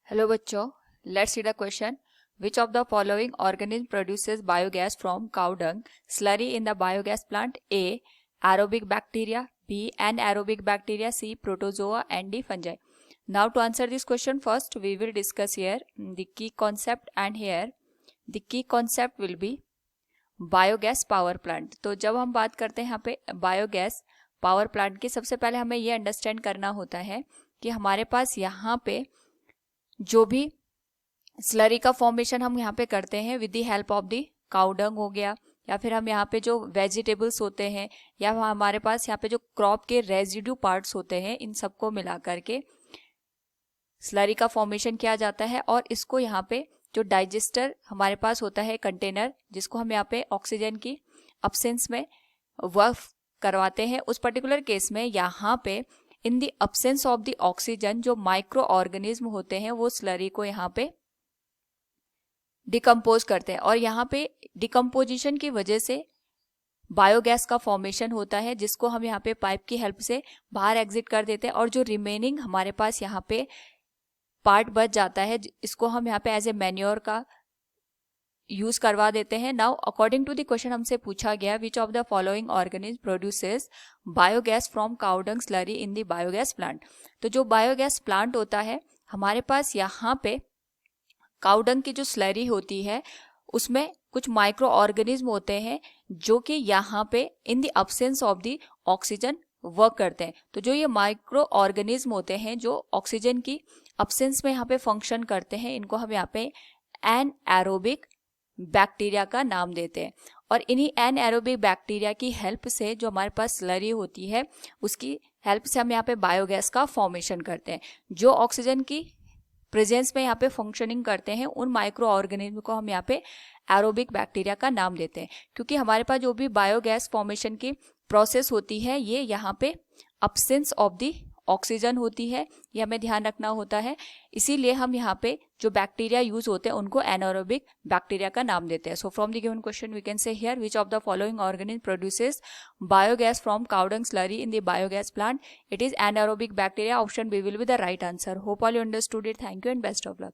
Hello बच्चों, let's see the question. Which of the following organism produces biogas from cow dung slurry in the biogas plant? A. Aerobic bacteria. B. Anaerobic bacteria. C. Protozoa. And D. Fungi. Now to answer this question, first we will discuss here the key concept, and here the key concept will be biogas power plant. तो जब हम बात करते हैं यहाँ पे biogas power plant की, सबसे पहले हमें ये अंडरस्टैंड करना होता है कि हमारे पास यहाँ पे जो भी स्लरी का फॉर्मेशन हम यहाँ पे करते हैं with the help of the cow dung हो गया, या फिर हम यहाँ पे जो वेजिटेबल्स होते हैं, या हमारे पास यहाँ पे जो क्रॉप के रेजिड्यू पार्ट्स होते हैं, इन सबको मिला करके स्लरी का फॉर्मेशन किया जाता है. और इसको यहाँ पे जो डाइजेस्टर हमारे पास होता है कंटेनर, जिसको हम यहाँ पे ऑक्सीजन की अब्सेंस में वर्क करवाते हैं, उस पर्टिकुलर केस में यहाँ पे in the absence of the oxygen जो माइक्रो ऑर्गेनिज्म होते हैं वो स्लरी को यहाँ पे डिकम्पोज करते हैं. और यहाँ पे डिकम्पोजिशन की वजह से बायोगैस का फॉर्मेशन होता है, जिसको हम यहाँ पे पाइप की हेल्प से बाहर एग्जिट कर देते हैं. और जो रिमेनिंग हमारे पास यहाँ पे पार्ट बच जाता है, इसको हम यहाँ पे एज ए मैन्योर का यूज करवा देते हैं. Now according to the question हमसे पूछा गया which of the following organism produces biogas from cow dung slurry in the biogas plant. तो जो बायोगैस प्लांट होता है हमारे पास, यहाँ पे काउ डंग की जो स्लरी होती है उसमें कुछ माइक्रो ऑर्गेनिज्म होते हैं जो कि यहाँ पे in the absence of the oxygen work करते हैं. तो जो ये माइक्रो ऑर्गेनिज्म होते हैं जो ऑक्सीजन की अब्सेंस में यहाँ पे फंक्शन करते हैं, इनको हम यहाँ पे एनएरोबिक बैक्टीरिया का नाम देते हैं. और इन्हीं एनएरोबिक बैक्टीरिया की हेल्प से जो हमारे पास स्लरी होती है उसकी हेल्प से हम यहाँ पे बायोगैस का फॉर्मेशन करते हैं. जो ऑक्सीजन की प्रेजेंस में यहाँ पे फंक्शनिंग करते हैं उन माइक्रो ऑर्गेनिज्म को हम यहाँ पे एरोबिक बैक्टीरिया का नाम देते हैं, क्योंकि हमारे पास जो भी बायोगैस फॉर्मेशन की प्रोसेस होती है ये यहाँ पे अब्सेंस ऑफ द ऑक्सीजन होती है, ये हमें ध्यान रखना होता है. इसीलिए हम यहाँ पे जो बैक्टीरिया यूज होते हैं उनको एनारोबिक बैक्टीरिया का नाम देते हैं. So from the given question we can say here which of the following organism produces biogas from cow dung slurry in the biogas plant. It is anaerobic bacteria. Option B will be the right answer. Hope all you understood it. Thank you and best of luck.